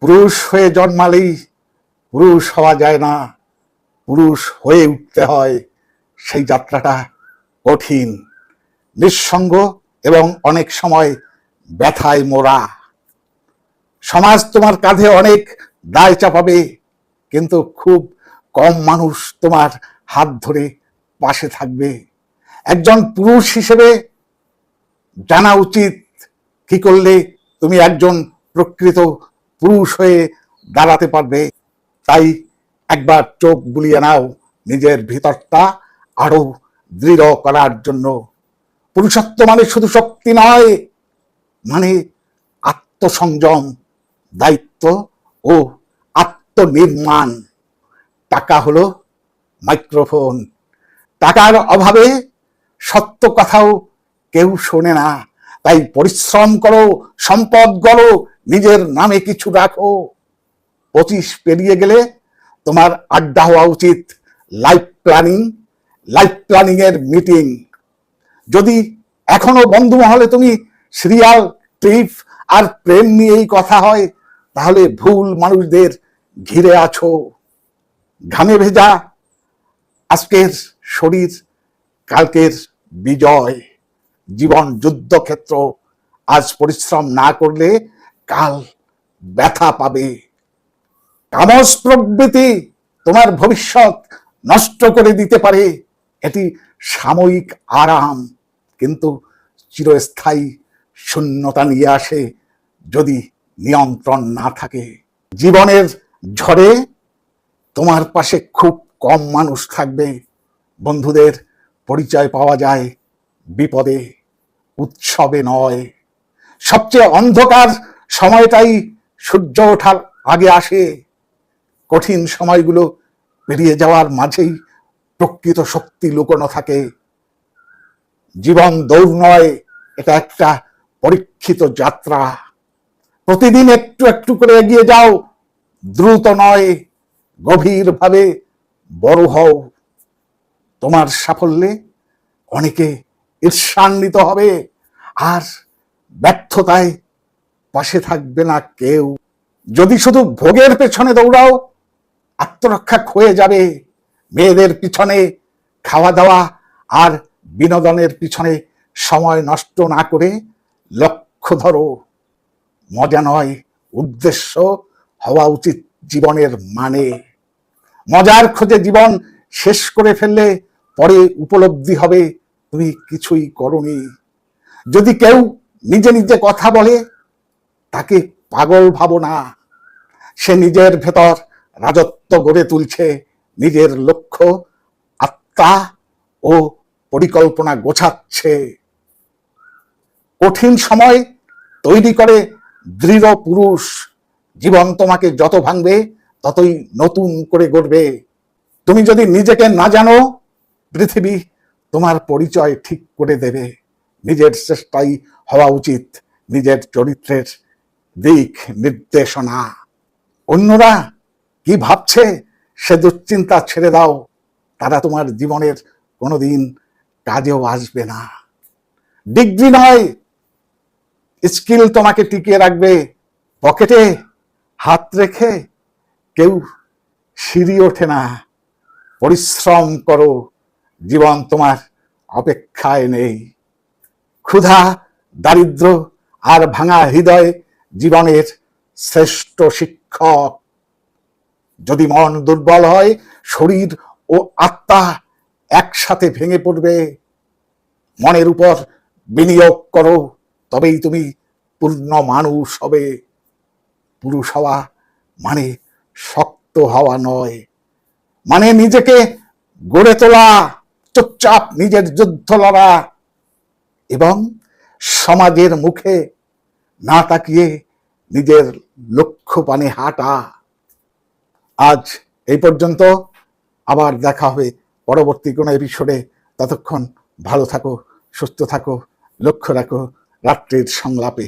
পুরুষ হয়ে জন্মালেই পুরুষ হওয়া যায় না, পুরুষ হয়ে উঠতে হয়। সেই যাত্রাটা কঠিন, নিঃসঙ্গ এবং অনেক সময় ব্যথায় মোড়া। সমাজ তোমার কাঁধে অনেক দায় চাপাবে, কিন্তু খুব কম মানুষ তোমার হাত ধরে পাশে থাকবে। একজন পুরুষ হিসেবে জানা উচিত কি করলে তুমি একজন প্রকৃত পুরুষ হয়ে দাঁড়াতে পারবে। তাই একবার চোখ বুলিয়ে নাও নিজের ভিতরটা আরো দৃঢ় করার জন্য। পুরুষত্ব মানে শুধু শক্তি নয়, মানে আত্মসংযম, দায়িত্ব ও আত্মনির্মাণ। টাকা হলো মাইক্রোফোন, টাকার অভাবে সত্য কথাও কেউ শোনে না। তাই পরিশ্রম করো, সম্পদ গড়ো, নিজের নামে কিছু রাখো। 25 পেরিয়ে গেলে তোমার আড্ডা হওয়া উচিত লাইফ প্ল্যানিং এর মিটিং। যদি এখনো বন্ধু মহলে তুমি সিরিয়াল, ট্রিপ আর প্রেম নিয়েই কথা হয়, তাহলে ভুল মানুষদের ঘিরে আছো। ঘামে ভেজা আজকের শরীর, কালকের বিজয়। জীবন যুদ্ধক্ষেত্র, আজ পরিশ্রম না করলে কাল ব্যথা পাবে। কামস প্রবৃত্তি তোমার ভবিষ্যৎ নষ্ট করে দিতে পারে। এটি সাময়িক আরাম, কিন্তু চিরস্থায়ী শূন্যতা নিয়ে আসে যদি নিয়ন্ত্রণ না থাকে। জীবনের ঝড়ে তোমার পাশে খুব কম মানুষ থাকবে। বন্ধুদের পরিচয় পাওয়া যায় বিপদে, উৎসবে নয়। সবচেয়ে অন্ধকার সময়টাই সূর্য ওঠার আগে আসে। কঠিন সময়গুলো পেরিয়ে যাওয়ার মাঝেই প্রকৃত শক্তি লুকোনো থাকে। জীবন দৌড় নয়, এটা একটা পরীক্ষিত যাত্রা। প্রতিদিন একটু একটু করে এগিয়ে যাও, দ্রুত নয়, গভীরভাবে বড় হও। তোমার সাফল্যে অনেকে ঈর্ষান্বিত হবে, আর ব্যর্থতায় পাশে থাকবে না কেউ। যদি শুধু ভোগের পেছনে দৌড়াও, আত্মরক্ষা ক্ষয়ে যাবে। মেয়েদের পিছনে, খাওয়া দাওয়া আর বিনোদনের পিছনে সময় নষ্ট না করে লক্ষ্য ধরো। মজা নয়, উদ্দেশ্য হওয়া উচিত জীবনের মানে। মজার খোঁজে জীবন শেষ করে ফেললে পরে উপলব্ধি হবে তুমি কিছুই করোনি। যদি কেউ নিজে নিজে কথা বলে, তাকে পাগল ভাবো না। সে নিজের ভেতর রাজত্ব গড়ে তুলছে, নিজের লক্ষ্য, আত্মা ও পরিকল্পনা গোছাচ্ছে। কঠিন সময় তৈরি করে দৃঢ় পুরুষ। জীবন তোমাকে যত ভাঙবে ততই নতুন করে গড়বে। তুমি যদি নিজেকে না জানো, পৃথিবী তোমার পরিচয় ঠিক করে দেবে। নিজের চেষ্টাই হওয়া উচিত নিজের চরিত্রের দিক নির্দেশনা। অন্যরা কি ভাবছে সে দুশ্চিন্তা ছেড়ে দাও, তারা তোমার জীবনের কোনোদিন কাজেও আসবে না। ডিগ্রি নয়, স্কিল তোমাকে টিকিয়ে রাখবে। পকেটে হাত রেখে কেউ সিঁড়ি ওঠে না। পরিশ্রম করো, জীবন তোমার অপেক্ষায় নেই। ক্ষুধা, দারিদ্র আর ভাঙা হৃদয় জীবনের শ্রেষ্ঠ শিক্ষক। যদি মন দুর্বল হয়, শরীর ও আত্মা একসাথে ভেঙে পড়বে। মনের উপর বিনিয়োগ করো, তবেই তুমি পূর্ণ মানুষ হবে। পুরুষ হওয়া মানে শক্ত হওয়া নয়, মানে নিজেকে গড়ে তোলা, চুপচাপ নিজের যুদ্ধ লড়া এবং সমাজের মুখে না তাকিয়ে নিজের লক্ষ্য পানে হাঁটা। আজ এই পর্যন্ত, আবার দেখা হবে পরবর্তী কোনো এপিসোডে। ততক্ষণ ভালো থাকো, সুস্থ থাকো, লক্ষ্য রাখো রাত্রির সংলাপে।